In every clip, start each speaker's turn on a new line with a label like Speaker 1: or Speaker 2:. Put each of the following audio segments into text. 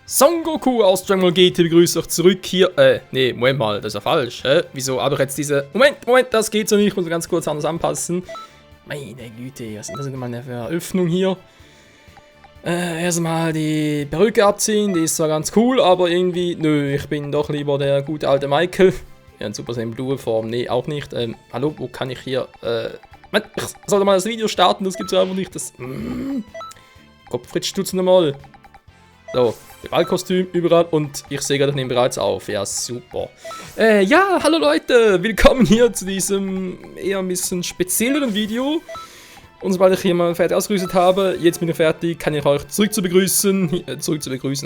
Speaker 1: Son Goku aus Dragon Ball GT begrüßt euch zurück hier. Nee, Moment mal, das ist ja falsch. Wieso habe ich jetzt diese... Moment, das geht so nicht. Ich muss ganz kurz anders anpassen. Meine Güte, was sind das denn meine Eröffnung hier? Erstmal die Perücke abziehen, die ist zwar ganz cool, aber irgendwie... Nö, ich bin doch lieber der gute alte Michael. Ja, in Super Saiyan Blue Form, nee, auch nicht. Hallo, wo kann ich hier... ich sollte mal das Video starten, das gibt's einfach nicht. Das... Kopffritz stutzen nochmal. So, Ballkostüm überall und ich sehe gerade, ich nehme bereits auf. Ja, super. Ja, hallo Leute, willkommen hier zu diesem eher ein bisschen spezielleren Video. Und sobald ich hier mal fertig ausgerüstet habe, jetzt bin ich fertig, kann ich euch zurück zu begrüßen.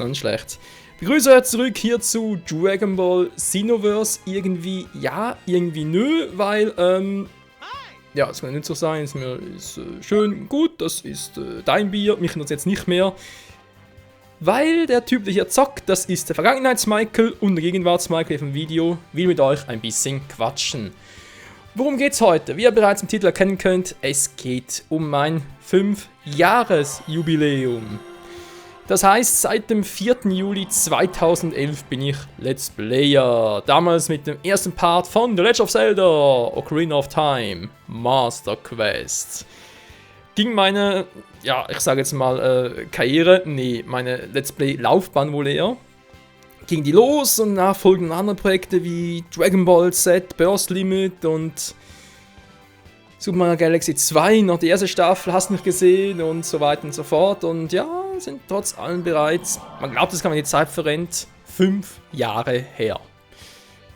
Speaker 1: Und schlecht. Begrüße euch zurück hier zu Dragon Ball Xenoverse. Irgendwie ja, irgendwie nö, weil, ja, es kann nicht so sein, ist schön, gut, das ist dein Bier, mich interessiert jetzt nicht mehr. Weil der Typ, der hier zockt, das ist der Vergangenheits-Michael und der Gegenwarts-Michael vom Video, will mit euch ein bisschen quatschen. Worum geht's heute? Wie ihr bereits im Titel erkennen könnt, es geht um mein 5-Jahres-Jubiläum. Das heißt, seit dem 4. Juli 2011 bin ich Let's Player. Damals mit dem ersten Part von The Legend of Zelda, Ocarina of Time, Master Quest. Ging meine, ja, ich sage jetzt mal Karriere, nee, meine Let's Play-Laufbahn wohl eher. Ging die los und nachfolgende andere Projekte wie Dragon Ball Z, Burst Limit und Super Mario Galaxy 2, noch die erste Staffel, hast du nicht gesehen und so weiter und so fort. Und ja, sind trotz allem bereits, man glaubt, es kann man die Zeit verrennt, 5 Jahre her.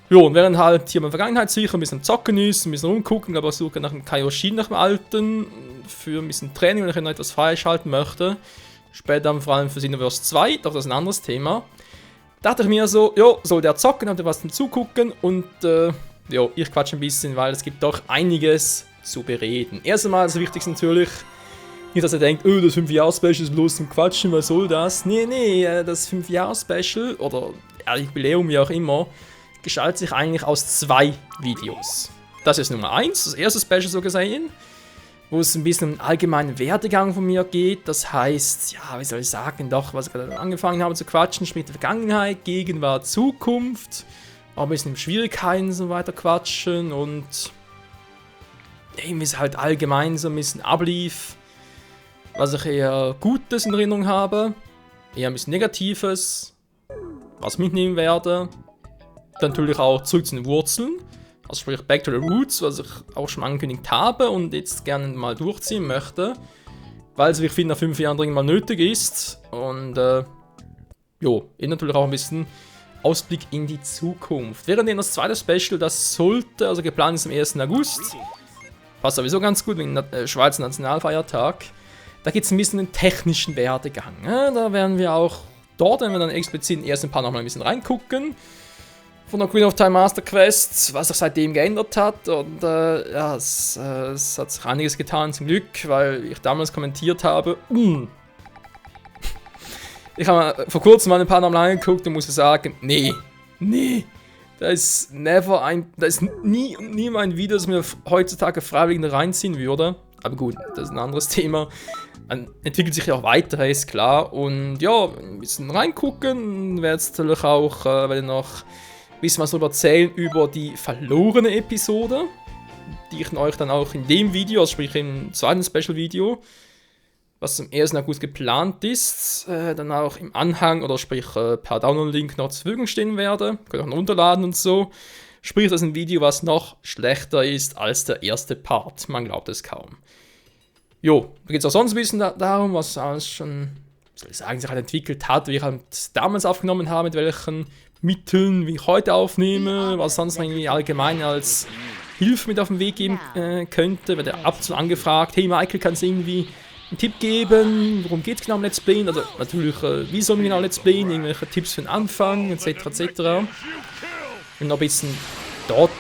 Speaker 1: Jo, und während halt hier meine Vergangenheit sicher ein bisschen zocken ist, ein bisschen rumgucken, aber suche nach einem Kaioshin, nach dem alten, für ein bisschen Training, wenn ich noch etwas freischalten möchte. Später dann vor allem für Xenoverse 2, doch das ist ein anderes Thema. Dachte ich mir so, jo, soll der zocken, habt ihr was zum Zugucken und jo, ich quatsche ein bisschen, weil es gibt doch einiges zu bereden. Erst einmal das Wichtigste natürlich, nicht, dass ihr denkt, oh, das 5-Jahres-Special ist bloß zum Quatschen, was soll das? Nee, das 5-Jahres-Special oder Jubiläum, wie auch immer, gestaltet sich eigentlich aus 2 Videos. Das ist Nummer 1, das erste Special so gesehen, wo es ein bisschen um einen allgemeinen Werdegang von mir geht. Das heißt, ja, wie soll ich sagen, doch, was ich gerade angefangen habe zu quatschen, sprich der Vergangenheit, Gegenwart, Zukunft, auch ein bisschen um Schwierigkeiten und so weiter quatschen und wie es halt allgemein so ein bisschen ablief, was ich eher Gutes in Erinnerung habe, eher ein bisschen Negatives, was ich mitnehmen werde. Dann natürlich auch zurück zu den Wurzeln, also sprich Back to the Roots, was ich auch schon angekündigt habe und jetzt gerne mal durchziehen möchte, weil es, wie ich finde, nach 5 Jahren dringend mal nötig ist und jo, natürlich auch ein bisschen Ausblick in die Zukunft. Während das zweite Special, das sollte, also geplant ist am 1. August, passt sowieso ganz gut wegen Schweizer Nationalfeiertag, da geht es ein bisschen um den technischen Werdegang. Da werden wir auch dort, wenn wir dann explizit in den ersten Part nochmal ein bisschen reingucken, von der Ocarina of Time Master Quest, was sich seitdem geändert hat und ja, es hat sich einiges getan zum Glück, weil ich damals kommentiert habe, ich habe vor kurzem mal ein paar Namen angeguckt und muss sagen, nee, da ist nie mein Video, das mir heutzutage freiwillig reinziehen würde, aber gut, das ist ein anderes Thema. Man entwickelt sich ja auch weiter, ist klar, und ja, ein bisschen reingucken, werde jetzt natürlich auch, werde noch ein bisschen was darüber erzählen über die verlorene Episode, die ich euch dann auch in dem Video, also sprich im zweiten Special-Video, was zum 1. August geplant ist, dann auch im Anhang oder sprich per Download-Link noch zur Verfügung stehen werde. Könnt ihr auch noch runterladen und so. Sprich, das ist ein Video, was noch schlechter ist als der erste Part. Man glaubt es kaum. Jo, da geht es auch sonst ein bisschen darum, was alles schon, soll ich sagen, sich halt entwickelt hat, wie ich halt damals aufgenommen habe, mit welchen Mitteln, wie ich heute aufnehme, was sonst irgendwie allgemein als Hilfe mit auf den Weg geben könnte. Wird ab und zu angefragt, hey Michael, kannst du irgendwie einen Tipp geben, worum geht es genau im Let's Playen? Also natürlich, wie soll man genau Let's Playen, irgendwelche Tipps für den Anfang, etc. Und noch ein bisschen dort,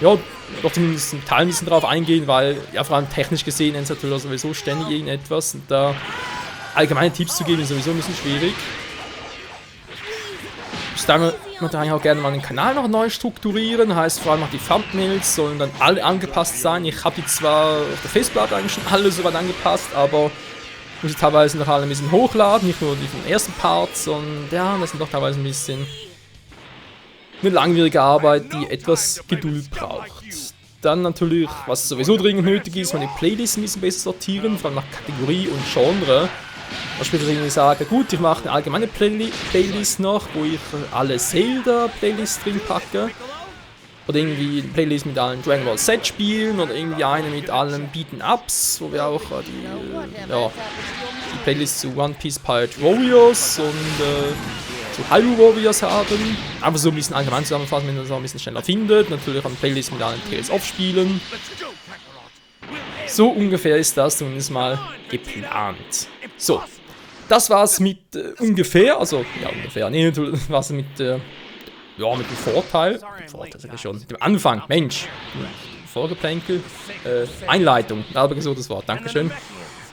Speaker 1: ja, doch zumindest ein Teil ein bisschen drauf eingehen, weil, ja, vor allem technisch gesehen ist natürlich sowieso ständig irgendetwas und da allgemeine Tipps zu geben ist sowieso ein bisschen schwierig. Ich würde eigentlich auch gerne mal den Kanal noch neu strukturieren, heißt vor allem auch die Thumbnails sollen dann alle angepasst sein. Ich habe die zwar auf der Festplatte eigentlich schon alle soweit angepasst, aber muss ich teilweise noch alle ein bisschen hochladen, nicht nur die vom ersten Part, sondern ja, das sind doch teilweise ein bisschen eine langwierige Arbeit, die etwas Geduld braucht. Dann natürlich, was sowieso dringend nötig ist, meine Playlists ein bisschen besser sortieren, vor allem nach Kategorie und Genre. Was später irgendwie sage, gut, ich mache eine allgemeine Playlist noch, wo ich alle Zelda-Playlists drin packe. Oder irgendwie eine Playlist mit allen Dragon Ball Z Spielen oder irgendwie eine mit allen Beaten-Ups, wo wir auch die Playlist zu One Piece Pirate Warriors und zu Hyrule Warriors haben. Einfach so ein bisschen allgemein zusammenfassen, wenn man das auch ein bisschen schneller findet. Natürlich eine Playlist mit allen Tales of Spielen. So ungefähr ist das zumindest mal geplant. So, das war's mit ungefähr, also ja ungefähr, nee, was mit mit dem Vorteil sag ich schon, mit dem Anfang, Mensch, Vorgeplänkel, Einleitung, aber gesundes Wort, Dankeschön.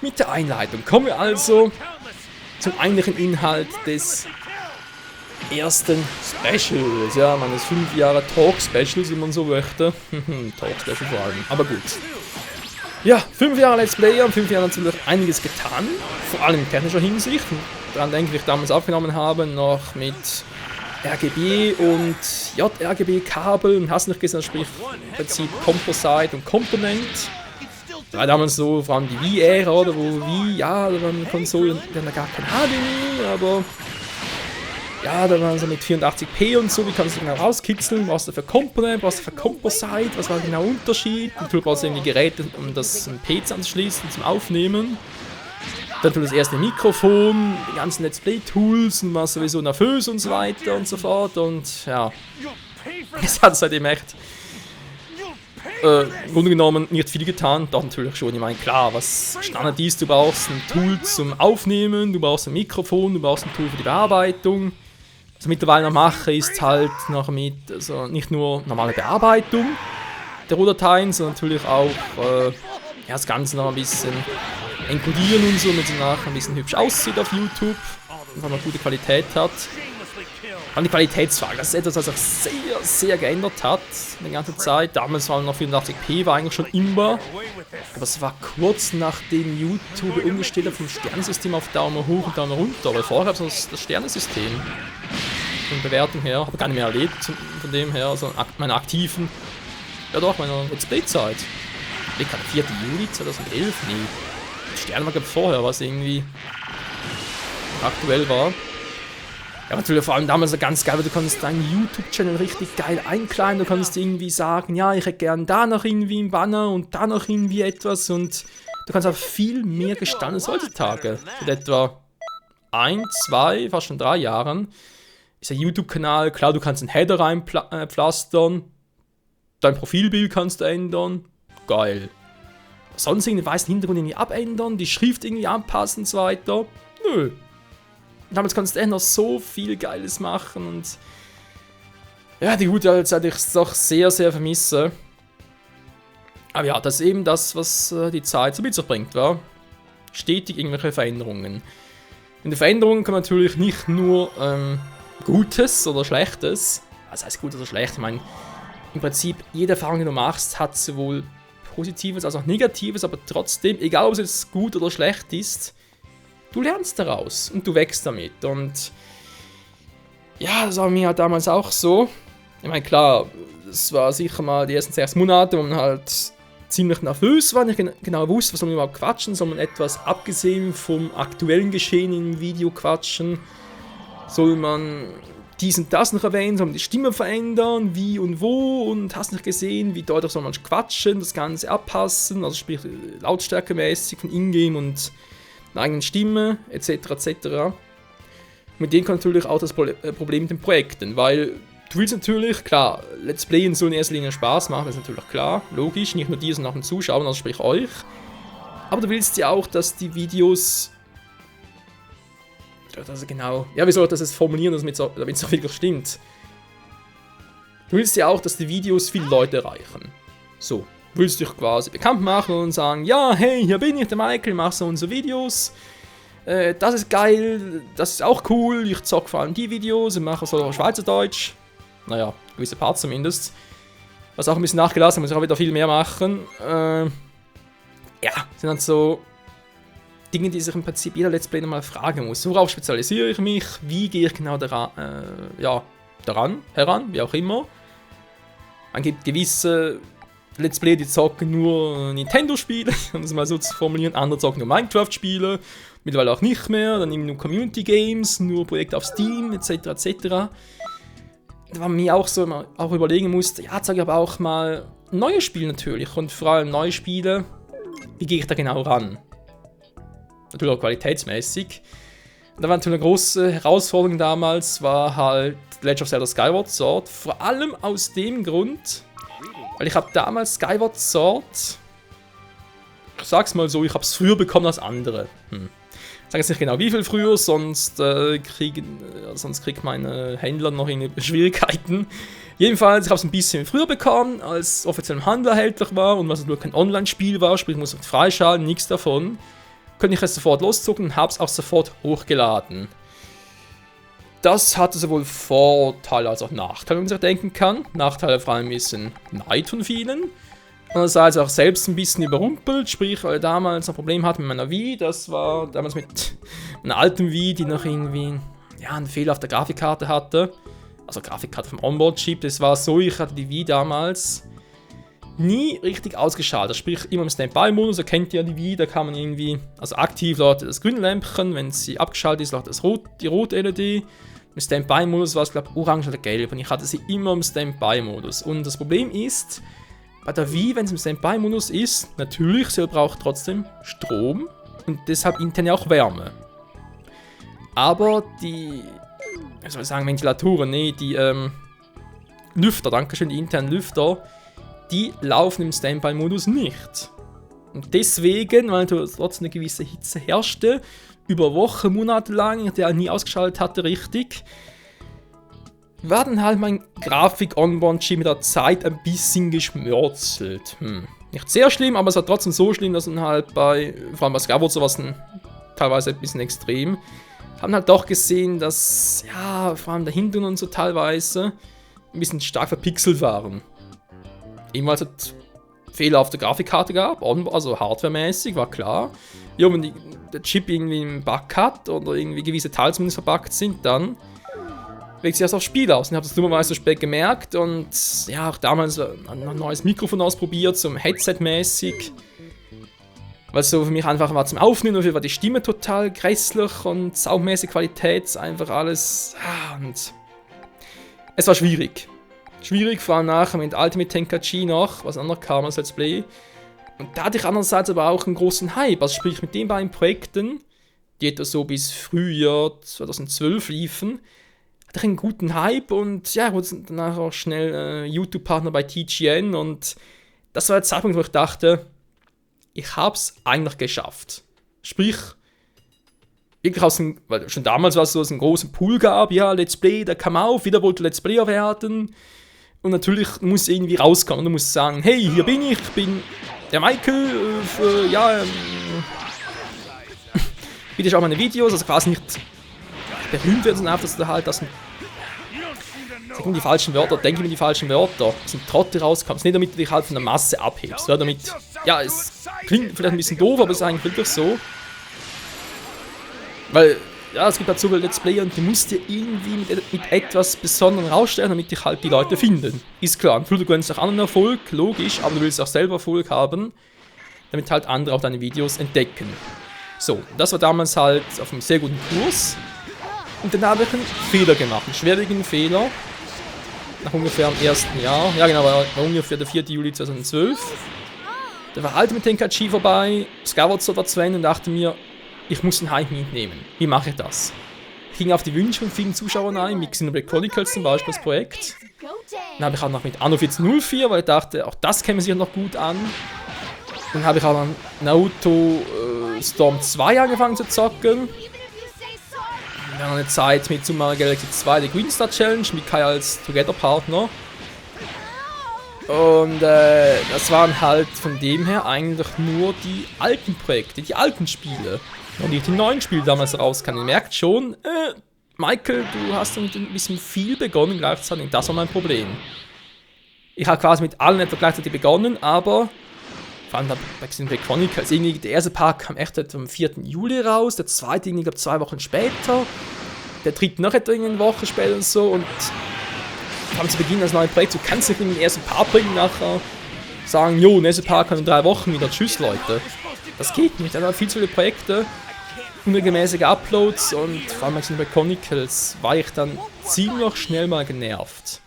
Speaker 1: Mit der Einleitung kommen wir also zum eigentlichen Inhalt des ersten Specials, ja, meines 5 Jahre Talk-Specials, wie man so möchte. Talk-Special vor allem, aber gut. Ja, 5 Jahre Let's Player und 5 Jahre natürlich einiges getan, vor allem in technischer Hinsicht. Daran denke ich, wie ich damals aufgenommen habe, noch mit RGB und JRGB-Kabel und hast nicht gesehen, sprich im Prinzip Composite und Component. Das war damals so, vor allem die Wii-Ära, oder wo Wii, ja, da waren Konsolen, die hatten gar kein HDMI, aber ja, da waren so mit 84p und so, wie kannst du genau rauskitzeln, was du für Component, was du für Composite, was war genau der Unterschied. Natürlich brauchst du irgendwie Geräte, um das PC anzuschließen, zum Aufnehmen. Dann das erste Mikrofon, die ganzen Let's Play-Tools und war sowieso nervös und so weiter und so fort. Und ja, es hat seitdem echt im Grunde genommen nicht viel getan. Doch natürlich schon, ich meine, klar, was Standard ist, du brauchst ein Tool zum Aufnehmen, du brauchst ein Mikrofon, du brauchst ein Tool für die Bearbeitung. Was ich mittlerweile noch mache, ist halt noch mit, also nicht nur normale Bearbeitung der Rohdateien, sondern natürlich auch das Ganze noch ein bisschen encodieren und so, damit es nachher ein bisschen hübsch aussieht auf YouTube und dann eine gute Qualität hat. Und die Qualitätsfrage, das ist etwas, was sich sehr, sehr geändert hat in der ganzen Zeit. Damals war noch 84p, war eigentlich schon immer. Aber es war kurz nachdem YouTube umgestellt hat vom Sternensystem auf Daumen hoch und Daumen runter. Aber vorher gab es das Sternensystem. Von der Bewertung her, habe ich gar nicht mehr erlebt, von dem her, also meiner aktiven, ja doch, meiner Let's Play-Zeit. Ich glaube, 4. Juli 2011, nee. Sterne war glaube vorher, was irgendwie aktuell war. Ja, natürlich vor allem damals ganz geil, weil du konntest deinen YouTube-Channel richtig geil einkleiden, du konntest irgendwie sagen, ja, ich hätte gern da noch irgendwie einen Banner und da noch irgendwie etwas und du kannst auch viel mehr gestalten als heutzutage. Mit etwa 1, 2, fast schon 3 Jahren ist der YouTube-Kanal, klar, du kannst einen Header reinpflastern, dein Profilbild kannst du ändern, geil. Sonst irgendwie den weißen Hintergrund irgendwie abändern, die Schrift irgendwie anpassen und so weiter, nö. Damals konntest du echt noch so viel Geiles machen und ja, die gute alte Zeit, ich es doch sehr, sehr vermisse. Aber ja, das ist eben das, was die Zeit so mit sich bringt, war stetig irgendwelche Veränderungen. In den Veränderungen kann man natürlich nicht nur Gutes oder Schlechtes, was heißt gut oder schlecht, ich meine, im Prinzip jede Erfahrung, die du machst, hat sowohl Positives als auch Negatives, aber trotzdem, egal ob es jetzt gut oder schlecht ist, du lernst daraus und du wächst damit. Und ja, das war mir halt damals auch so. Ich meine, klar, es war sicher mal die ersten 6 Monate, wo man halt ziemlich nervös war, nicht genau wusste, was soll man überhaupt quatschen, soll man etwas abgesehen vom aktuellen Geschehen im Video quatschen, soll man dies und das noch erwähnen, soll man die Stimme verändern, wie und wo und hast nicht gesehen, wie deutlich soll man quatschen, das Ganze abpassen, also sprich lautstärkemäßig von Ingame und einer eigenen Stimme, etc. etc. Mit denen kommt natürlich auch das Problem mit den Projekten, weil du willst natürlich, klar, Let's Playen soll in erster Linie Spaß machen, das ist natürlich klar, logisch, nicht nur dir, sondern auch den Zuschauern, also sprich euch. Aber du willst ja auch, dass die Videos, also genau, ja, wie soll ich das jetzt formulieren, damit es auch wirklich stimmt? Du willst ja auch, dass die Videos viele Leute erreichen. So. Willst dich quasi bekannt machen und sagen, ja, hey, hier bin ich, der Michael, mach so unsere Videos. Das ist geil, das ist auch cool, ich zock vor allem die Videos und mache so Schweizerdeutsch. Naja, gewisse Parts zumindest. Was auch ein bisschen nachgelassen, muss ich auch wieder viel mehr machen. Ja, sind dann so Dinge, die sich im Prinzip jeder Let's Play nochmal fragen muss. Worauf spezialisiere ich mich? Wie gehe ich genau heran, wie auch immer. Man gibt gewisse Let's Play, die zocken nur Nintendo-Spiele, um das mal so zu formulieren. Andere zocken nur Minecraft-Spiele, mittlerweile auch nicht mehr. Dann eben nur Community-Games, nur Projekte auf Steam, etc. etc. Da war mir auch so immer auch überlegen musste, ja, zeige ich aber auch mal neue Spiele natürlich. Und vor allem neue Spiele, wie gehe ich da genau ran? Natürlich auch qualitätsmäßig. Und da war natürlich eine große Herausforderung damals, war halt Legend of Zelda Skyward Sword. Vor allem aus dem Grund, weil ich habe damals Skyward Sword, ich sag's mal so, ich habe es früher bekommen als andere. Ich sage jetzt nicht genau wie viel früher, sonst kriegt meine Händler noch in Schwierigkeiten. Jedenfalls, ich habe es ein bisschen früher bekommen, als offiziell im Handel erhältlich war und was natürlich kein Online-Spiel war, sprich ich muss es freischalten, nichts davon. Könnte ich es sofort loszucken und habe es auch sofort hochgeladen. Das hatte sowohl Vorteile als auch Nachteile, wenn man sich denken kann. Nachteile vor allem ein bisschen Neid von vielen. Andererseits auch selbst ein bisschen überrumpelt, sprich, weil ich damals ein Problem hatte mit meiner Wii. Das war damals mit einer alten Wii, die noch irgendwie einen Fehler auf der Grafikkarte hatte. Also Grafikkarte vom Onboard-Chip. Das war so, ich hatte die Wii damals nie richtig ausgeschaltet, sprich immer im Standby-Modus, erkennt ihr die Wii, da kann man irgendwie, also aktiv leuchtet das grüne Lämpchen, wenn sie abgeschaltet ist, leuchtet die rote LED. Im Standby-Modus war es, glaube ich, orange oder gelb und ich hatte sie immer im Standby-Modus. Und das Problem ist, bei der Wii, wenn es im Standby-Modus ist, natürlich, sie braucht trotzdem Strom und deshalb intern ja auch Wärme. Aber die, wie soll ich sagen, Ventilatoren, die Lüfter, dankeschön, die internen Lüfter, die laufen im Standby-Modus nicht. Und deswegen, weil trotzdem eine gewisse Hitze herrschte, über Wochen, Monate lang, der nie ausgeschaltet hatte richtig, war dann halt mein Grafik-Onboard-Chip mit der Zeit ein bisschen geschmörzelt. Nicht sehr schlimm, aber es war trotzdem so schlimm, dass man halt vor allem bei Skyward sowas teilweise ein bisschen extrem, haben halt doch gesehen, dass, ja, vor allem der Hintergrund und so teilweise ein bisschen stark verpixelt waren. Ebenfalls hat Fehler auf der Grafikkarte gab, also hardwaremäßig, war klar. Ja, wenn der Chip irgendwie einen Bug hat oder irgendwie gewisse Teile zumindest verbuggt sind, dann wirkt sich das aufs Spiel aus. Ich habe das dummerweise so spät gemerkt und ja, auch damals ein neues Mikrofon ausprobiert, so Headset-mäßig. Weil es so für mich einfach war zum Aufnehmen, dafür war die Stimme total grässlich und soundmäßig Qualität, einfach alles. Und es war schwierig. Schwierig, vor allem nachher mit Ultimate Tenkaichi noch, was anderes kam als Let's Play. Und da hatte ich andererseits aber auch einen großen Hype, also sprich mit den beiden Projekten, die etwa so bis Frühjahr 2012 liefen, hatte ich einen guten Hype und ja, wurde danach auch schnell YouTube-Partner bei TGN und das war der Zeitpunkt, wo ich dachte, ich hab's eigentlich geschafft. Sprich, wirklich weil schon damals war es so, dass es einen großen Pool gab, ja, Let's Play, der kam auf, wieder wollte Let's Player werden. Und natürlich muss irgendwie rauskommen. Du musst sagen, hey, hier bin ich bin der Michael, bitte schau meine Videos, also quasi nicht berühmt werden, sondern einfach, dass du halt sag mir die falschen Wörter, denke mir die falschen Wörter, dass ein Trottel rauskommst, nicht damit du dich halt von der Masse abhebst, oder damit, ja, es klingt vielleicht ein bisschen doof, aber es ist eigentlich wirklich so. Weil, ja, es gibt halt so viele Let's Player und du musst dir irgendwie mit etwas Besonderem rausstellen, damit dich halt die Leute finden. Ist klar, du gönnst auch anderen Erfolg, logisch, aber du willst auch selber Erfolg haben, damit halt andere auch deine Videos entdecken. So, das war damals halt auf einem sehr guten Kurs. Und dann habe ich einen Fehler gemacht, einen schwerwiegenden Fehler. Nach ungefähr am ersten Jahr, ja genau, war ungefähr der 4. Juli 2012. Da war Ultimate Tenkaichi vorbei, Skyward Sword war zu Ende und dachte mir, ich muss einen Hype mitnehmen. Wie mache ich das? Ich ging auf die Wünsche von vielen Zuschauern ein, mit Xenoblade Chronicles zum Beispiel das Projekt. Dann habe ich auch noch mit Anno 1404, weil ich dachte, auch das käme sich noch gut an. Dann habe ich auch an Naruto Storm 2 angefangen zu zocken. Wir haben eine Zeit mit Super Mario Galaxy 2, die Green Star Challenge, mit Kai als Together-Partner. Und das waren halt von dem her eigentlich nur die alten Projekte, die alten Spiele. Und die neuen Spiele damals rauskamen. Ihr merkt schon, Michael, du hast damit ein bisschen viel begonnen gleichzeitig. Das war mein Problem. Ich habe quasi mit allen etwa gleichzeitig begonnen, aber vor vor allem bei Xenoblade Chronicles, irgendwie der erste Part kam echt am 4. Juli raus, der zweite irgendwie, glaube 2 Wochen später, der dritte noch etwa eine Woche später und so, und vor allem zu Beginn als neue Projekt, du kannst nicht den ersten Part bringen, nachher sagen, jo, nächste Part kann in 3 Wochen wieder, tschüss Leute. Das geht nicht, da waren viel zu viele Projekte, unregelmäßige Uploads, und vor allem bei Xenoblade Chronicles war ich dann ziemlich schnell mal genervt.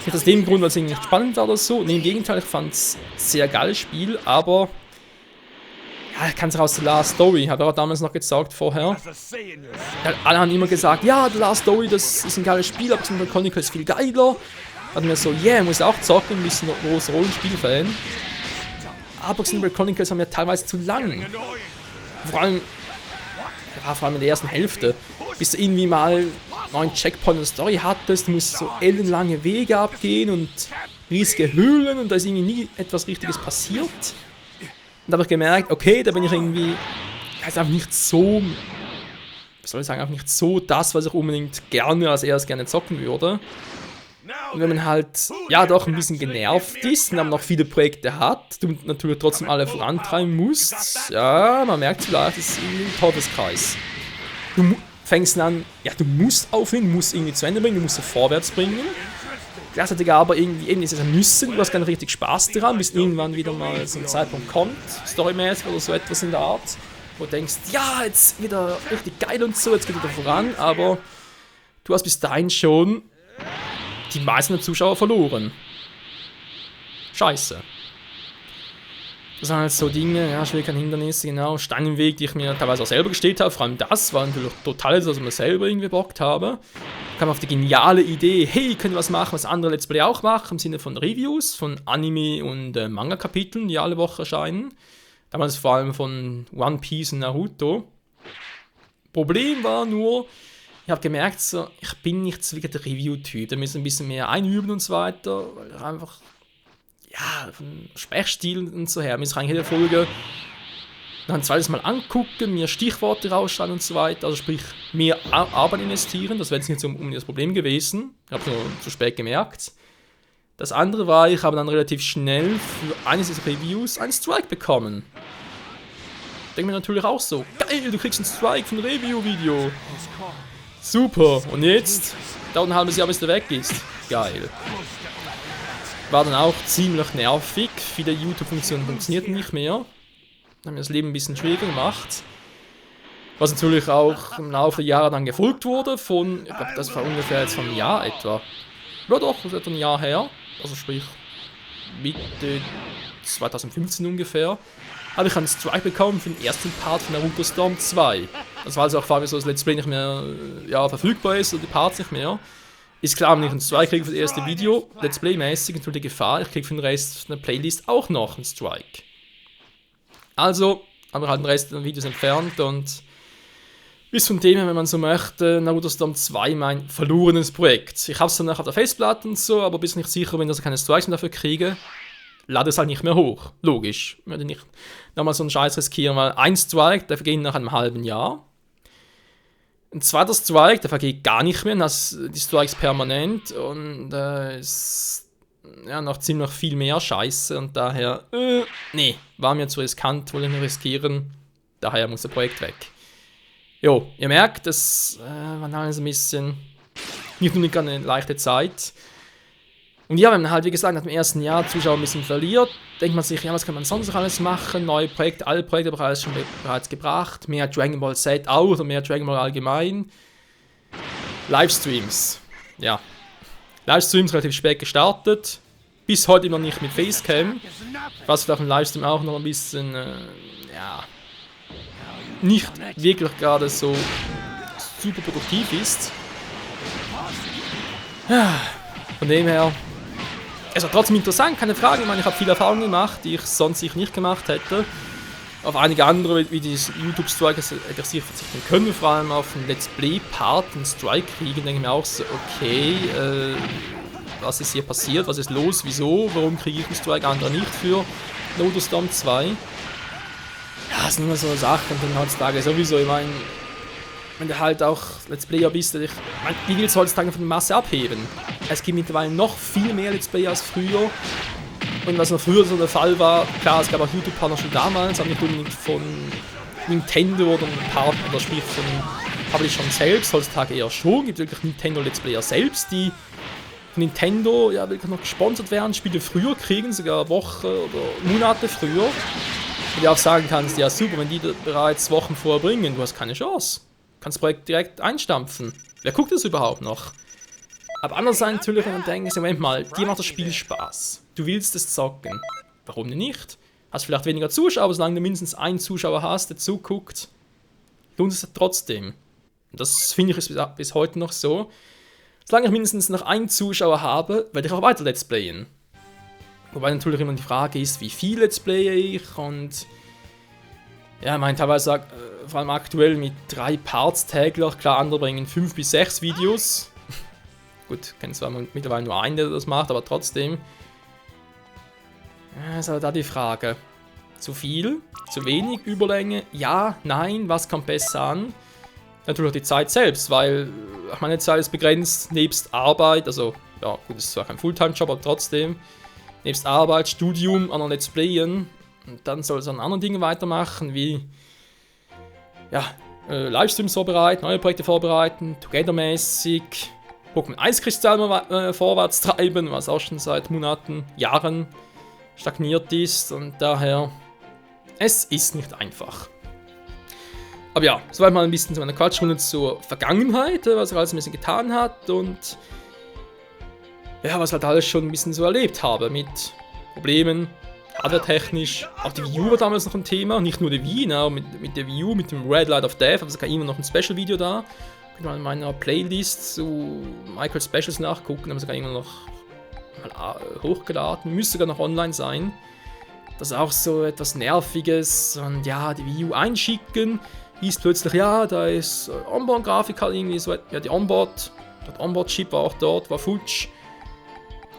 Speaker 1: Nicht aus dem Grund, weil es irgendwie nicht spannend war oder so. Nee, im Gegenteil, ich fand es ein sehr geiles Spiel, aber ja, ich kann es aus The Last Story, habe ich auch damals noch gesagt vorher. Ja, alle haben immer gesagt, ja, The Last Story, das ist ein geiles Spiel, aber Xenoblade Chronicles ist viel geiler. Hat mir so, yeah, muss auch zocken, ein bisschen großer Rollenspiel-Fan. Aber Xenoblade Chronicles haben ja teilweise zu lang. Vor allem in der ersten Hälfte, bis du irgendwie mal neuen Checkpoint in der Story hattest, du musst so ellenlange Wege abgehen und riesige Höhlen und da ist irgendwie nie etwas Richtiges passiert. Und da habe ich gemerkt, okay, da bin ich irgendwie, ist einfach nicht so, was soll ich sagen, einfach nicht so das, was ich unbedingt gerne als erstes gerne zocken würde. Und wenn man halt, ja, doch ein bisschen genervt ist und dann noch viele Projekte hat, du natürlich trotzdem alle vorantreiben musst, ja, man merkt vielleicht, es ist irgendwie ein Teufelskreis. Du fängst an, ja, du musst aufhören, du musst irgendwie zu Ende bringen, du musst sie vorwärts bringen. Gleichzeitig aber irgendwie, eben ist es ein Müssen, du hast gar nicht richtig Spaß daran, bis irgendwann wieder mal so ein Zeitpunkt kommt, storymäßig oder so etwas in der Art, wo du denkst, ja, jetzt wieder richtig geil und so, jetzt geht wieder voran, aber du hast bis dahin schon die meisten der Zuschauer verloren. Scheiße. Das sind halt so Dinge, ja, Schwierigkeiten, Hindernisse, genau, Steine im Weg, die ich mir teilweise auch selber gestellt habe. Vor allem das war natürlich total, dass ich mir selber irgendwie bockt habe. Ich kam auf die geniale Idee, hey, können wir was machen, was andere Let's Play auch machen, im Sinne von Reviews, von Anime- und Manga-Kapiteln, die alle Woche erscheinen. Damals vor allem von One Piece und Naruto. Problem war nur, ich habe gemerkt, so, ich bin nicht so wirklich der Review-Typ. Da müssen ein bisschen mehr einüben und so weiter, weil ich einfach, ja, vom Sprechstil und so her, muss ich eigentlich jede Folge noch ein zweites Mal angucken, mir Stichworte rausschreiben und so weiter, also sprich, mehr Arbeit investieren, das wäre jetzt nicht so um das Problem gewesen, ich habe es nur zu spät gemerkt. Das andere war, ich habe dann relativ schnell für eines dieser Reviews einen Strike bekommen. Denke mir natürlich auch so, geil, du kriegst einen Strike für ein Review-Video. Super, und jetzt dauert ein halbes Jahr, bis der weg ist. Geil. War dann auch ziemlich nervig. Viele YouTube-Funktionen funktionierten nicht mehr. Haben mir das Leben ein bisschen schwieriger gemacht. Was natürlich auch im Laufe der Jahre dann gefolgt wurde von, ich glaube, das war ungefähr jetzt von einem Jahr etwa. Ja doch, das ist etwa ein Jahr her. Also sprich Mitte 2015 ungefähr. Habe ich einen Strike bekommen für den ersten Part von Naruto Storm 2. Das war also auch vor allem so, dass das Let's Play nicht mehr verfügbar ist und die Parts nicht mehr. Ist klar, wenn ich einen Strike kriege für das erste Video, Let's Play-mäßig, natürlich die Gefahr, ich kriege für den Rest der Playlist auch noch einen Strike. Also haben wir halt den Rest der Videos entfernt und bis zum Thema, wenn man so möchte, Naruto Storm 2 mein verlorenes Projekt. Ich habe es dann noch auf der Festplatte und so, aber bin nicht sicher, wenn ich keine Strikes mehr dafür kriege, lade es halt nicht mehr hoch. Logisch. Ich würde nicht nochmal so einen Scheiß riskieren, weil ein Strike, der vergeht nach einem halben Jahr. Ein zweiter Strike, der vergeht gar nicht mehr, das die Strikes permanent und ist ja noch ziemlich viel mehr Scheiße und daher, nee, war mir zu riskant, wollte ich nicht riskieren, daher muss das Projekt weg. Jo, ihr merkt, das war alles ein bisschen, nicht nur eine leichte Zeit. Und ja, wenn man halt, wie gesagt, nach dem ersten Jahr Zuschauer ein bisschen verliert, denkt man sich, ja, was kann man sonst noch alles machen? Neue Projekte, alle Projekte habe ich alles schon bereits gebracht. Mehr Dragon Ball Z auch oder mehr Dragon Ball allgemein. Livestreams. Ja. Livestreams relativ spät gestartet. Bis heute immer nicht mit Facecam. Was vielleicht im Livestream auch noch ein bisschen, nicht wirklich gerade so super produktiv ist. Von dem her, es war trotzdem interessant, keine Frage. Ich meine, ich habe viele Erfahrungen gemacht, die ich sonst nicht gemacht hätte. Auf einige andere, wie die YouTube-Strike, hätte ich sicher verzichten können. Vor allem auf den Let's Play-Part, einen Strike kriegen, denke ich mir auch so, okay, was ist hier passiert, was ist los, wieso, warum kriege ich einen Strike, andere nicht für Naruto Storm 2. Ja, das sind immer so Sachen, und dann heutzutage sowieso, ich meine, wenn du halt auch Let's Player bist, wie willst du heutzutage von der Masse abheben? Es gibt mittlerweile noch viel mehr Let's Player als früher. Und Und was noch früher so der Fall war, klar, es gab auch YouTube-Partner schon damals, aber nicht unbedingt von Nintendo oder einem Partner, oder sprich von Publishern selbst, heutzutage eher schon. Es gibt wirklich Nintendo Let's Player selbst, die von Nintendo ja wirklich noch gesponsert werden, Spiele früher kriegen, sogar Wochen oder Monate früher. Und du auch sagen kannst, ja super, wenn die bereits Wochen vorher bringen, du hast keine Chance. Du kannst das Projekt direkt einstampfen. Wer guckt das überhaupt noch? Aber andererseits natürlich, wenn man denkt, Moment mal, dir macht das Spiel Spaß. Du willst es zocken. Warum denn nicht? Hast vielleicht weniger Zuschauer, aber solange du mindestens einen Zuschauer hast, der zuguckt, lohnt es trotzdem. Und das finde ich bis heute noch so. Solange ich mindestens noch einen Zuschauer habe, werde ich auch weiter Let's Playen. Wobei natürlich immer die Frage ist, wie viel Let's Playe ich und ja, ich meine teilweise vor allem aktuell mit 3 Parts täglich, klar, andere bringen 5 bis 6 Videos. Gut, ich kenne zwar mittlerweile nur einen, der das macht, aber trotzdem. Ja, ist aber da die Frage. Zu viel? Zu wenig? Überlänge? Ja? Nein? Was kommt besser an? Natürlich auch die Zeit selbst, weil meine Zeit ist begrenzt, nebst Arbeit, also ja gut, das ist zwar kein Fulltime-Job, aber trotzdem, nebst Arbeit, Studium, an Let's Playen und dann soll es an anderen Dingen weitermachen, wie ja, Livestreams vorbereiten, neue Projekte vorbereiten, Together-mäßig, Pokémon Eiskristall vorwärts treiben, was auch schon seit Monaten, Jahren stagniert ist und daher, es ist nicht einfach. Aber ja, soweit mal ein bisschen zu meiner Quatschrunde zur Vergangenheit, was er alles ein bisschen getan hat und ja, was ich halt alles schon ein bisschen so erlebt habe mit Problemen, hardware-technisch. Auch die Wii U war damals noch ein Thema, nicht nur die Wii, ne, mit der Wii U, mit dem Red Light of Death, also kann immer noch ein Special-Video da. Könnt ihr mal in meiner Playlist zu Michael Specials nachgucken, haben sogar immer noch mal hochgeladen, müsste sogar noch online sein. Das ist auch so etwas Nerviges und ja, die Wii U einschicken, hieß plötzlich, ja, da ist Onboard-Grafik halt irgendwie so, ja, der Onboard-Chip war auch dort, war futsch.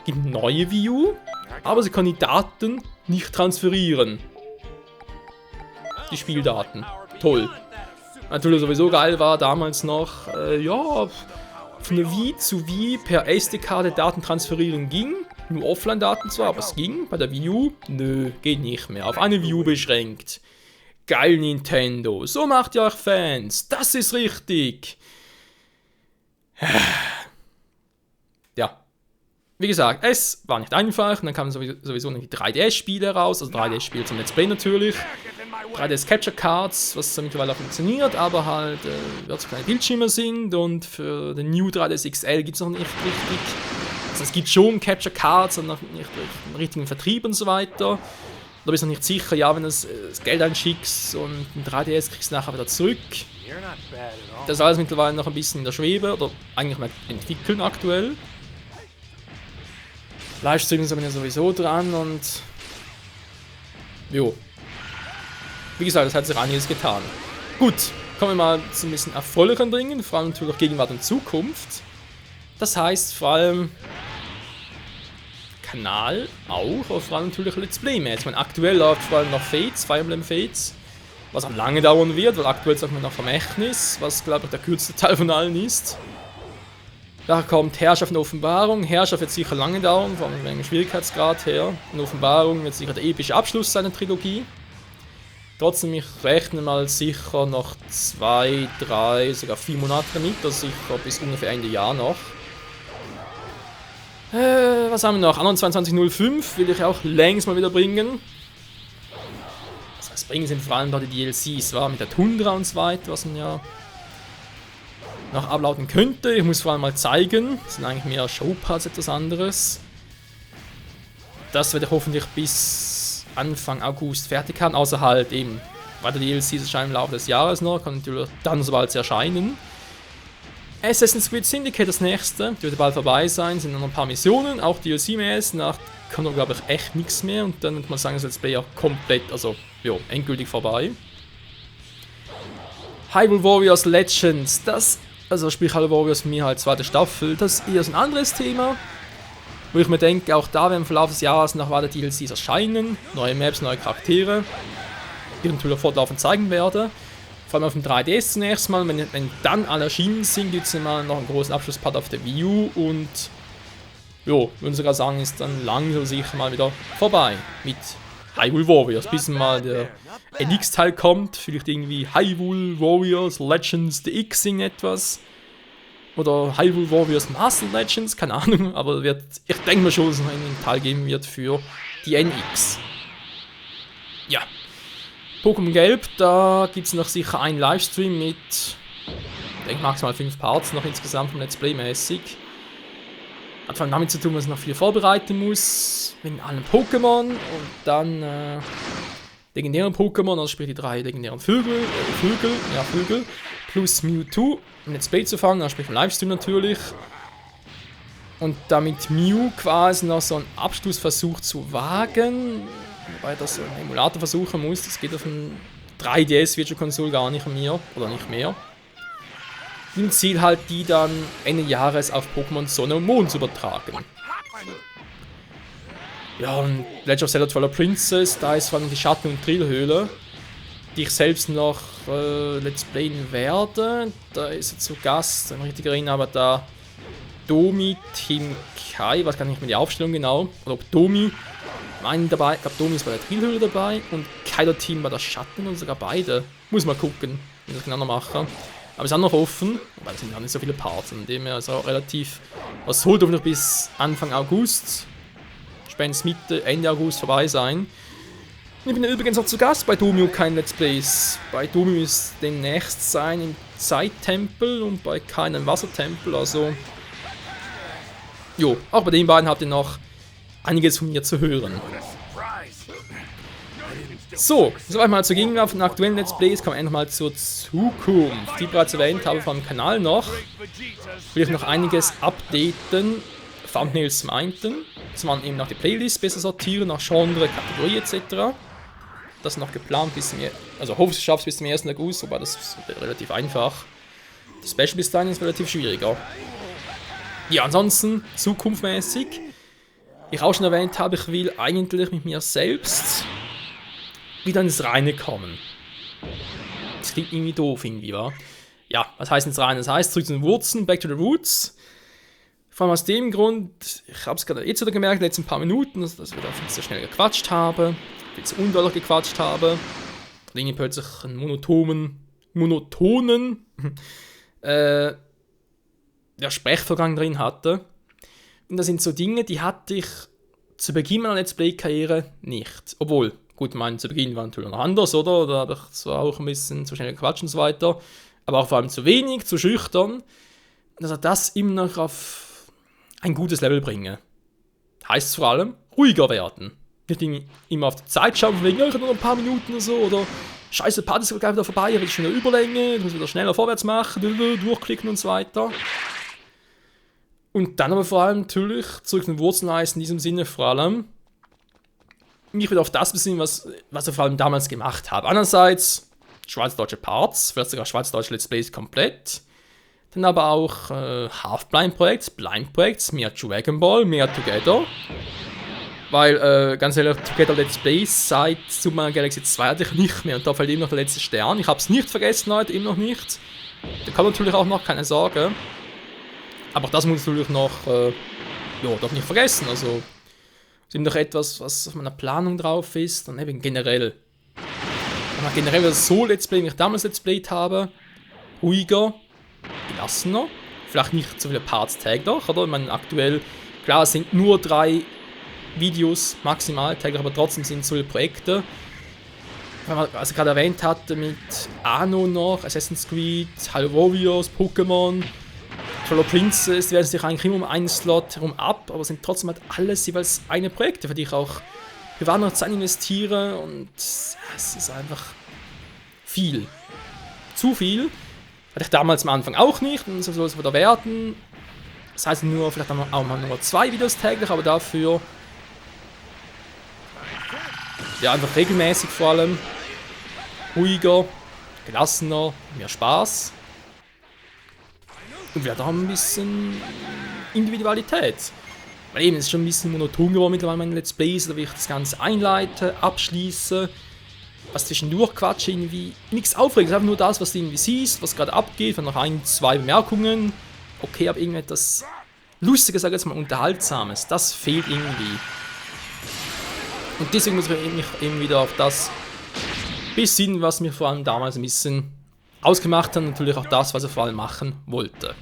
Speaker 1: Gibt neue Wii U, aber sie kann die Daten nicht transferieren. Die Spieldaten. Toll. Natürlich sowieso geil war damals noch, ja, von der Wii zu Wii per SD-Karte Daten transferieren ging. Nur Offline-Daten zwar, aber es ging. Bei der Wii U, nö, geht nicht mehr. Auf eine Wii U beschränkt. Geil, Nintendo. So macht ihr euch Fans. Das ist richtig. Ja. Wie gesagt, es war nicht einfach. Und dann kamen sowieso noch die 3DS-Spiele raus. Also 3DS-Spiele zum Let's Play natürlich. 3DS Capture Cards, was mittlerweile auch funktioniert, aber halt, weil es kleine Bildschirme sind. Und für den New 3DS XL gibt es noch nicht richtig. Also es gibt schon Capture Cards und noch nicht einen richtigen Vertrieb und so weiter. Da bist du noch nicht sicher, ja, wenn du das Geld einschickst und ein 3DS kriegst du nachher wieder zurück. Das ist alles mittlerweile noch ein bisschen in der Schwebe oder eigentlich mal entwickeln aktuell. Livestreams sind ja sowieso dran und jo. Wie gesagt, das hat sich einiges getan. Gut, kommen wir mal zu ein bisschen erfreulicheren Dingen, vor allem natürlich auch Gegenwart und Zukunft. Das heißt vor allem Kanal auch, aber vor allem natürlich Let's Play-mäßig. Aktuell läuft vor allem noch Fates, Fire Emblem Fates, was auch lange dauern wird, weil aktuell sagt man noch Vermächtnis, was glaube ich der kürzeste Teil von allen ist. Da kommt Herrschaft und Offenbarung. Herrschaft wird sicher lange dauern, vor allem wegen dem Schwierigkeitsgrad her. Und Offenbarung wird sicher der epische Abschluss seiner Trilogie. Trotzdem, ich rechne mal sicher noch 2, 3, sogar 4 Monate damit, also sicher bis ungefähr Ende Jahr noch. Was haben wir noch? 21.05 will ich auch längst mal wieder bringen. Das heißt, bringen sind vor allem da die DLCs, war mit der Tundra und so weiter, was man ja noch ablauten könnte. Ich muss vor allem mal zeigen, das sind eigentlich mehr Showparts, etwas anderes. Das werde ich hoffentlich bis Anfang August fertig haben, außer halt eben weiter DLCs erscheinen im Laufe des Jahres noch, kann natürlich dann sobald sie erscheinen. Assassin's Creed Syndicate das nächste, die wird bald vorbei sein, sind noch ein paar Missionen, auch DLC-mäßig, nach kommt glaube ich echt nichts mehr und dann würde man sagen, das Let's Play ja komplett, also jo, endgültig vorbei. Hyrule Warriors Legends, also sprich Hyrule Warriors für mich halt zweite Staffel, das ist eher so ein anderes Thema, wo ich mir denke, auch da werden im Verlauf des Jahres noch weiter DLCs erscheinen, neue Maps, neue Charaktere, die ich natürlich fortlaufend zeigen werde. Vor allem auf dem 3DS zunächst mal, wenn dann alle erschienen sind, gibt es immer noch einen großen Abschlusspart auf der Wii U und würde sogar sagen, ist dann langsam sicher mal wieder vorbei mit Hyrule Warriors, bis mal der NX-Teil kommt, vielleicht irgendwie Hyrule Warriors Legends DX in etwas. Oder Hyrule Warriors Master Legends, keine Ahnung, aber ich denke mal schon, dass es noch einen Teil geben wird für die NX. Ja. Pokémon Gelb, da gibt es noch sicher einen Livestream mit, ich denke maximal 5 Parts noch insgesamt vom Let's Play mäßig. Hat vor allem damit zu tun, dass ich noch viel vorbereiten muss, wegen allen Pokémon und dann legendären Pokémon, also sprich die 3 legendären Vögel, plus Mewtwo, um Let's Play zu fangen, also sprich im Livestream natürlich. Und damit Mew quasi noch so einen Abschlussversuch zu wagen, wobei das so ein Emulator versuchen muss, das geht auf dem 3DS Virtual Console gar nicht mehr, oder nicht mehr. Im Ziel halt, die dann Ende Jahres auf Pokémon Sonne und Mond zu übertragen. Ja, und Legend of Zelda Twilight Princess, da ist vor allem die Schatten- und Drillhöhle, die ich selbst noch Let's Playen werde. Da ist er zu Gast, wenn ich mich richtig erinnere, aber da Domi, Team Kai, was kann ich mit der Aufstellung genau, oder ob Domi, meinen dabei, ich glaube Domi ist bei der Drillhöhle dabei und Kai der Team bei der Schatten und sogar beide. Muss mal gucken, wie ich das genau mache. Aber es ist auch noch offen, weil es sind ja nicht so viele Parts, in dem er also relativ, was sollte noch bis Anfang August, spätestens Mitte, Ende August vorbei sein. Ich bin übrigens auch zu Gast bei Domio kein Let's Plays. Bei Domio ist demnächst sein im Zeittempel und bei keinem Wassertempel, also jo, auch bei den beiden habt ihr noch einiges von mir zu hören. So, soweit mal zur Gegenwart von den aktuellen Let's Plays, kommen wir endlich mal zur Zukunft. Wie ich bereits erwähnt habe, vom Kanal noch, will ich noch einiges updaten. Thumbnails zum einen, zum anderen eben nach die Playlist besser sortieren, nach Genre, Kategorie etc. Das ist noch geplant bis zum, also hoffe ich schaffe es bis zum 1. August, wobei das ist relativ einfach. Das Special bis dahin ist relativ schwieriger. Ja, ansonsten, zukunftsmäßig, wie ich auch schon erwähnt habe, ich will eigentlich mit mir selbst wieder ins Reine kommen. Das klingt irgendwie doof, irgendwie, wa? Ja, was heißt ins Reine? Das heißt, zurück zu den Wurzeln, back to the roots. Vor allem aus dem Grund, ich habe es gerade jetzt wieder gemerkt, in den letzten paar Minuten, dass ich wieder viel zu schnell gequatscht habe, viel zu undeutlich gequatscht habe, und irgendwie plötzlich einen monotonen Sprechvorgang drin hatte. Und das sind so Dinge, die hatte ich zu Beginn meiner Let's Play-Karriere nicht. Obwohl, gut, zu Beginn war natürlich noch anders, oder? Da habe ich zwar auch ein bisschen zu schnell gequatscht und so weiter, aber auch vor allem zu wenig, zu schüchtern, dass er das immer noch auf ein gutes Level bringen. Heißt vor allem, ruhiger werden. Nicht immer auf die Zeit schauen, wegen, ich habe nur ein paar Minuten oder so, oder scheiße, Part ist gleich wieder vorbei, ich habe schon eine Überlänge, ich muss wieder schneller vorwärts machen, durchklicken und so weiter. Und dann aber vor allem natürlich, zurück zu den Wurzeln heißt in diesem Sinne vor allem, mich wieder auf das besinnen, was ich vor allem damals gemacht habe. Einerseits schweizerdeutsche Parts, vielleicht sogar schweizerdeutsche Let's Plays komplett, dann aber auch Half-Blind-Projekts, Blind-Projekts, mehr Dragon Ball, mehr Together. Weil, ganz ehrlich, Together Let's Plays seit Super Galaxy 2 hatte ich nicht mehr und da fällt eben noch der letzte Stern. Ich habe es nicht vergessen, Leute, eben noch nicht. Da kommt natürlich auch noch, keine Sorge. Aber auch das muss ich natürlich noch, doch nicht vergessen. Also, es ist eben noch etwas, was auf meiner Planung drauf ist. Und eben generell. Wenn man generell so Let's Play, wie ich damals Let's Played habe, ruhiger, gelassener. Vielleicht nicht so viele Parts täglich, oder? Ich meine, aktuell, klar, es sind nur 3 Videos maximal täglich, aber trotzdem sind so viele Projekte. Was ich gerade erwähnt hatte mit Anno noch, Assassin's Creed, Hyrule Warriors, Pokémon, Twilight Princess, die werden sich eigentlich immer um einen Slot herum ab, aber sind trotzdem halt alles jeweils eine Projekte, für die ich auch privat noch Zeit investiere und es ist einfach viel. Zu viel. Hatte ich damals am Anfang auch nicht und so soll es wieder werden. Das heißt nur, vielleicht auch mal nur 2 Videos täglich, aber dafür ja, einfach regelmäßig vor allem, ruhiger, gelassener, mehr Spaß und vielleicht auch ein bisschen Individualität. Weil eben, es ist schon ein bisschen monoton geworden mittlerweile meine Let's Plays, da will ich das Ganze einleite, abschließe, was zwischendurch quatsche, irgendwie nichts Aufregendes, einfach nur das, was du irgendwie siehst, was gerade abgeht, dann noch 1, 2 Bemerkungen, okay, aber irgendetwas Lustiges, sag ich jetzt mal, Unterhaltsames, das fehlt irgendwie. Und deswegen muss ich mich eben wieder auf das besinnen, was mir vor allem damals ein bisschen ausgemacht hat. Natürlich auch das, was ich vor allem machen wollte.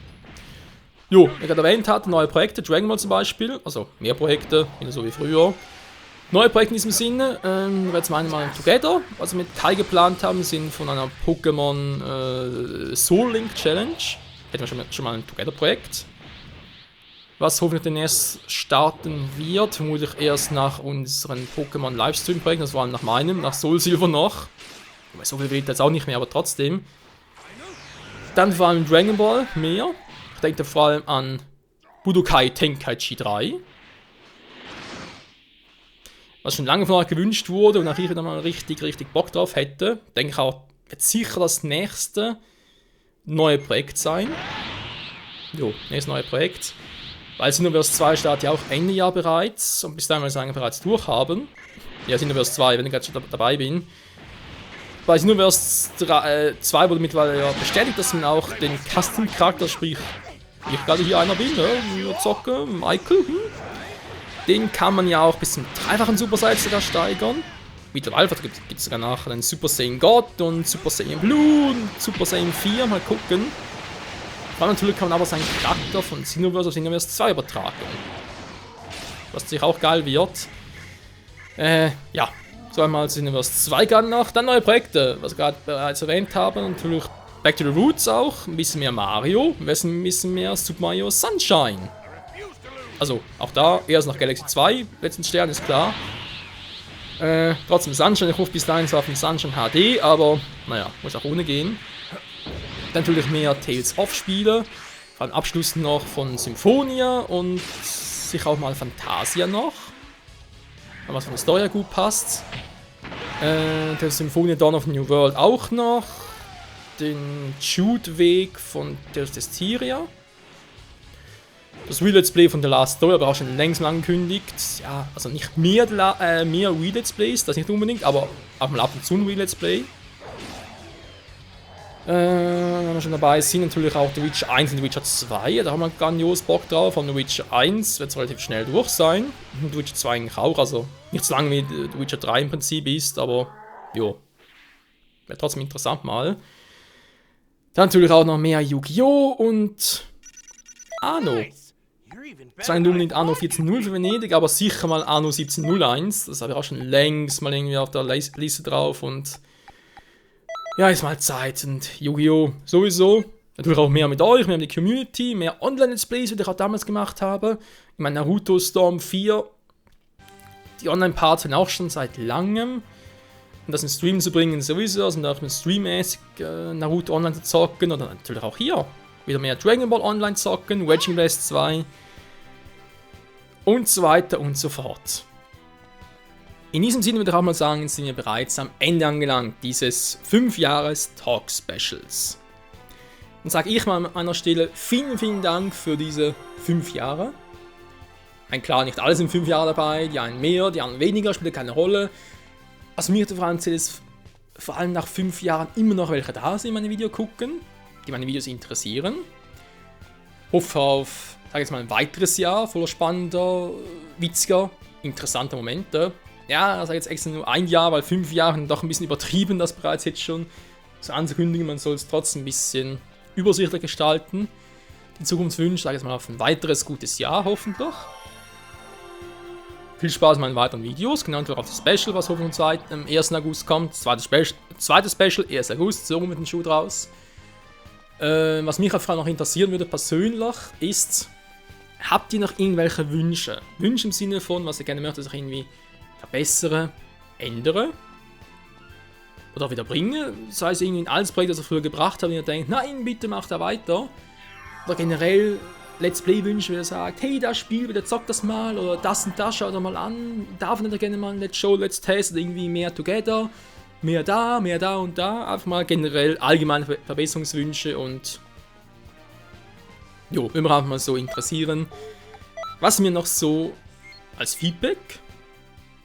Speaker 1: Jo, wie ich gerade erwähnt hatte, neue Projekte, Dragon Ball zum Beispiel, also mehr Projekte, wieder so wie früher. Neue Projekte in diesem Sinne, jetzt mal Together, was wir mit Kai geplant haben, sind von einer Pokémon Soul Link Challenge. Hätten wir schon mal ein Together-Projekt. Was hoffentlich demnächst starten wird, vermutlich erst nach unseren Pokémon Livestream-Projekten, das war nach meinem, nach Soul Silver noch. So viel wird jetzt auch nicht mehr, aber trotzdem. Dann vor allem Dragon Ball mehr. Ich denke vor allem an Budokai Tenkaichi 3. Was schon lange von euch gewünscht wurde und auch ich wieder mal richtig Bock drauf hätte. Denke ich auch, wird sicher das nächste neue Projekt sein. Jo, nächstes neue Projekt. Weil Xenoverse 2 startet ja auch Ende Jahr bereits und bis dahin würde ich sagen, bereits durchhaben. Ja, Xenoverse 2, wenn ich gerade schon dabei bin. Bei Xenoverse 2 wurde mittlerweile ja bestätigt, dass man auch den Custom-Charakter, sprich, wie ich gerade hier einer bin, ja, Zocke, Michael, den kann man ja auch bis zum dreifachen Super Saiyan sogar steigern. Mittlerweile gibt es sogar nachher einen Super Saiyan God und Super Saiyan Blue und Super Saiyan 4, mal gucken. Dann natürlich kann man aber seinen Charakter von Xenoverse auf Xenoverse 2 übertragen. Was natürlich auch geil wird. Ja. So einmal Xenoverse 2 kann noch. Dann neue Projekte, was ich gerade bereits erwähnt habe. Natürlich Back to the Roots auch. Ein bisschen mehr Mario. Ein bisschen mehr Super Mario Sunshine. Also auch da erst nach Galaxy 2. Letzten Stern ist klar. Trotzdem Sunshine. Ich hoffe bis dahin zwar auf den Sunshine HD. Aber naja, muss auch ohne gehen. Dann natürlich mehr Tales of Spiele. Vor allem Abschluss noch von Symphonia. Und sicher auch mal Fantasia noch. Was von der Story gut passt. Der Symphonia Dawn of New World auch noch. Den Jude-Weg von Testeria. Das Re-Let's Play von The Last Story, aber auch schon längst mal angekündigt. Ja, also nicht mehr Re-Let's Plays, das nicht unbedingt, aber auch mal ab und zu ein Re-Let's Play. Wenn wir schon dabei sind, natürlich auch The Witcher 1 und The Witcher 2. Da haben wir grandios Bock drauf. Von The Witcher 1 wird es relativ schnell durch sein. Und The Witcher 2 eigentlich auch. Also nicht so lange wie The Witcher 3 im Prinzip ist, aber jo. Wäre trotzdem interessant mal. Dann natürlich auch noch mehr Yu-Gi-Oh! Und Anno. Zwar nicht unbedingt Anno 14.0 für Venedig, aber sicher mal Anno 1701. Das habe ich auch schon längst mal irgendwie auf der Liste drauf und ja, ist mal Zeit und Yu-Gi-Oh! Sowieso. Natürlich auch mehr mit euch, mehr mit der Community, mehr Online-Let's Plays, wie ich auch damals gemacht habe. Ich meine, Naruto Storm 4, die Online-Parts sind auch schon seit langem. Und das in Stream zu bringen sowieso, also auch mit Stream-mäßig Naruto online zu zocken. Oder natürlich auch hier wieder mehr Dragon Ball online zocken, Wedging Blast 2 und so weiter und so fort. In diesem Sinne würde ich auch mal sagen, sind wir bereits am Ende angelangt dieses 5-Jahres-Talk-Specials. Dann sage ich mal an meiner Stelle vielen Dank für diese 5 Jahre. Klar, nicht alle sind 5 Jahre dabei, die einen mehr, die anderen weniger, spielt keine Rolle. Was mir vor allem zählt, ist vor allem nach 5 Jahren immer noch welche da sind, meine Videos gucken, die meine Videos interessieren. Hoffe auf, sage ich jetzt mal, ein weiteres Jahr voller spannender, witziger, interessanter Momente. Ja, ich sage jetzt extra nur 1 Jahr, weil 5 Jahre doch ein bisschen übertrieben, das bereits jetzt schon so anzukündigen. Man soll es trotzdem ein bisschen übersichtlich gestalten. Die Zukunftswünsche, sage ich jetzt mal, auf ein weiteres gutes Jahr hoffentlich. Viel Spaß mit meinen weiteren Videos, genau auf das Special, was hoffentlich am 1. August kommt. Zweites Special, 1. August, so mit dem Schuh draus. Was mich auf jeden Fall noch interessieren würde persönlich ist, habt ihr noch irgendwelche Wünsche? Wünsche im Sinne von, was ihr gerne möchtet, dass ich irgendwie verbessere, ändere oder auch wieder bringe. Sei es irgendwie ein altes Projekt, das ihr früher gebracht habt, und ihr denkt, nein, bitte macht da weiter. Oder generell Let's Play Wünsche, wenn ihr sagt, hey, das Spiel, bitte zockt das mal oder das und das, schaut da mal an. Darf nicht gerne mal ein Let's Show, Let's Test oder irgendwie mehr Together. Mehr da und da. Einfach mal generell allgemeine Verbesserungswünsche und jo, immer einfach mal so interessieren. Was mir noch so als Feedback,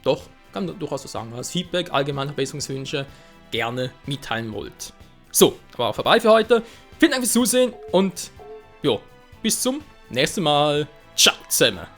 Speaker 1: doch, kann man durchaus so sagen, als Feedback, allgemeine Verbesserungswünsche gerne mitteilen wollt. So, das war auch vorbei für heute. Vielen Dank fürs Zusehen und jo, bis zum nächsten Mal. Ciao zusammen!